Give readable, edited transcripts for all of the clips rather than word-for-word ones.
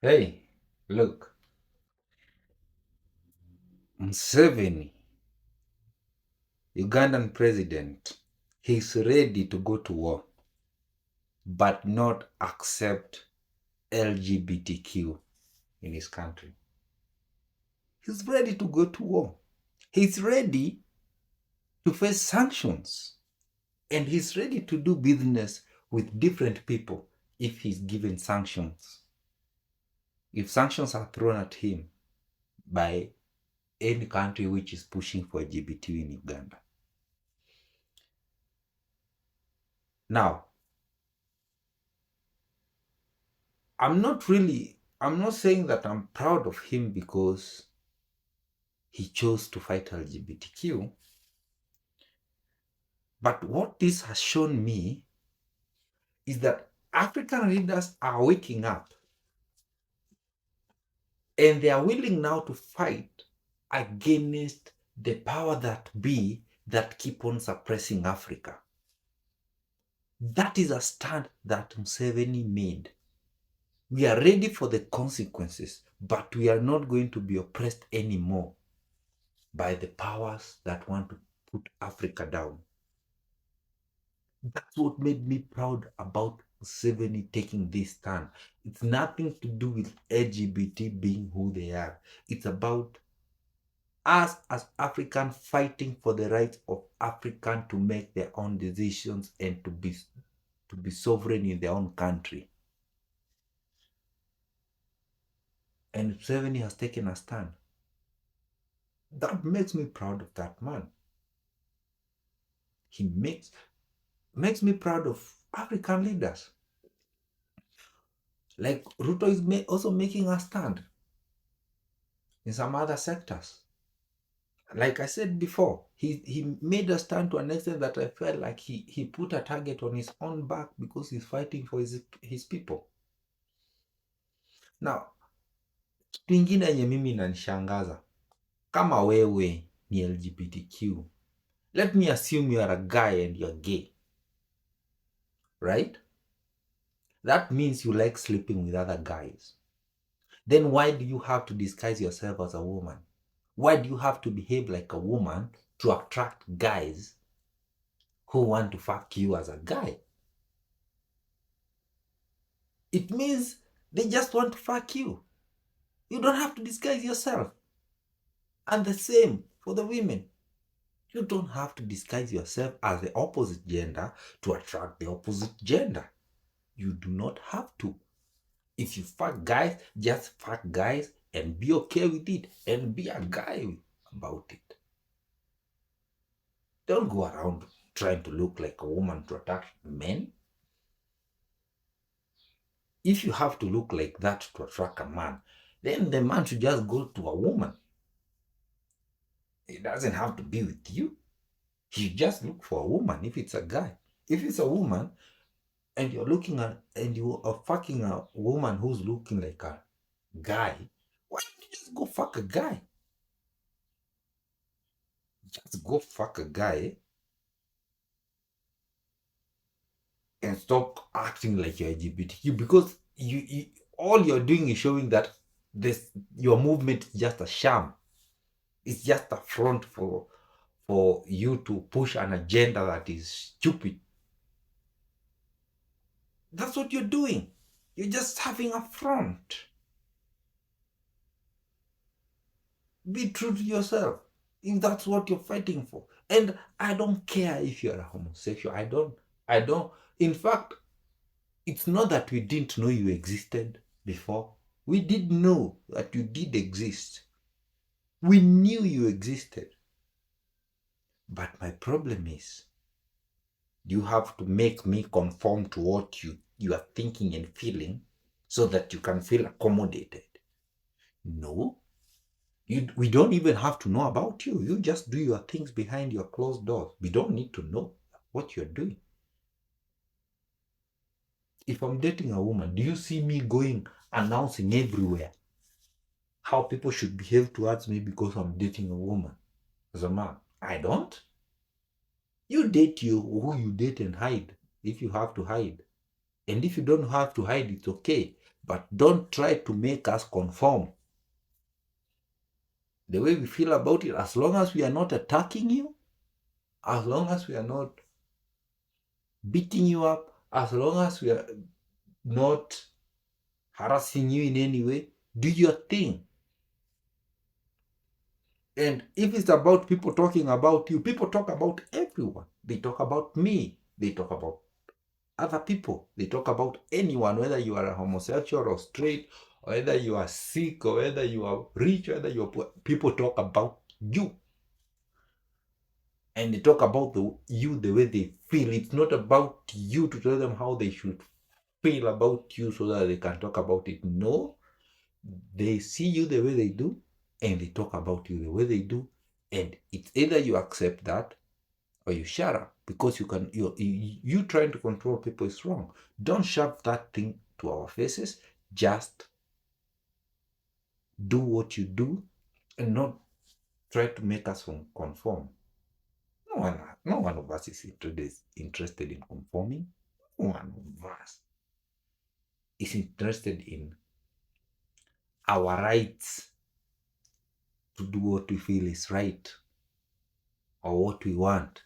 Hey, look, Museveni, Ugandan president, he's ready to go to war, but not accept LGBTQ in his country. He's ready to go to war. He's ready to face sanctions. And he's ready to do business with different people if he's given sanctions. If sanctions are thrown at him by any country which is pushing for LGBT in Uganda. Now, I'm not saying that I'm proud of him because he chose to fight LGBTQ. But what this has shown me is that African leaders are waking up and they are willing now to fight against the power that be that keep on suppressing Africa. That is a stand that Museveni made. We are ready for the consequences, but we are not going to be oppressed anymore by the powers that want to put Africa down. That's what made me proud about Museveni taking this stand. It's nothing to do with LGBT being who they are. It's about us as Africans fighting for the rights of Africans to make their own decisions and to be sovereign in their own country. And Museveni has taken a stand. That makes me proud of that man. He makes me proud of African leaders. Like Ruto is also making a stand in some other sectors. Like I said before, he made a stand to an extent that I felt like he put a target on his own back because he's fighting for his people. Now, kitu ingine yenye mimi inanishangaza, kama wewe ni LGBTQ, let me assume you are a guy and you're gay, right? That means you like sleeping with other guys. Then why do you have to disguise yourself as a woman? Why do you have to behave like a woman to attract guys who want to fuck you as a guy? It means they just want to fuck you. You don't have to disguise yourself. And the same for the women. You don't have to disguise yourself as the opposite gender to attract the opposite gender. You do not have to. If you fuck guys, just fuck guys and be okay with it and be a guy about it. Don't go around trying to look like a woman to attract men. If you have to look like that to attract a man, then the man should just go to a woman. It doesn't have to be with you. You just look for a woman if it's a guy. If it's a woman and you're looking at and you are fucking a woman who's looking like a guy, why don't you just go fuck a guy? Just go fuck a guy and stop acting like you're LGBTQ because you all you're doing is showing that your movement is just a sham. It's just a front for you to push an agenda that is stupid. That's what you're doing. You're just having a front. Be true to yourself if that's what you're fighting for. And I don't care if you're a homosexual. I don't. In fact, it's not that we didn't know you existed before. We did know that you did exist. We knew you existed. But my problem is, you have to make me conform to what you are thinking and feeling so that you can feel accommodated. No. We don't even have to know about you. You just do your things behind your closed doors. We don't need to know what you're doing. If I'm dating a woman, do you see me going announcing everywhere how people should behave towards me because I'm dating a woman as a man? I don't. You date who you date and hide if you have to hide. And if you don't have to hide, it's okay. but don't try to make us conform. The way we feel about it, as long as we are not attacking you, as long as we are not beating you up, as long as we are not harassing you in any way, do your thing. And if it's about people talking about you, people talk about everyone. They talk about me. They talk about other people. They talk about anyone, whether you are a homosexual or straight, or whether you are sick, or whether you are rich, or whether you are poor. People talk about you. And they talk about you the way they feel. It's not about you to tell them how they should feel about you so that they can talk about it. No, they see you the way they do, and they talk about you the way they do, and it's either you accept that or you shut up, because you trying to control people is wrong. Don't shove that thing to our faces. Just do what you do and not try to make us conform. No one of us is interested in conforming. No one of us is interested in our rights to do what we feel is right or what we want.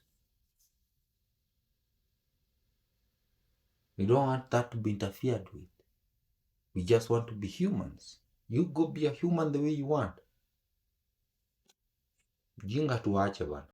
We don't want that to be interfered with. We just want to be humans. You go be a human the way you want. Jinga tuache bana.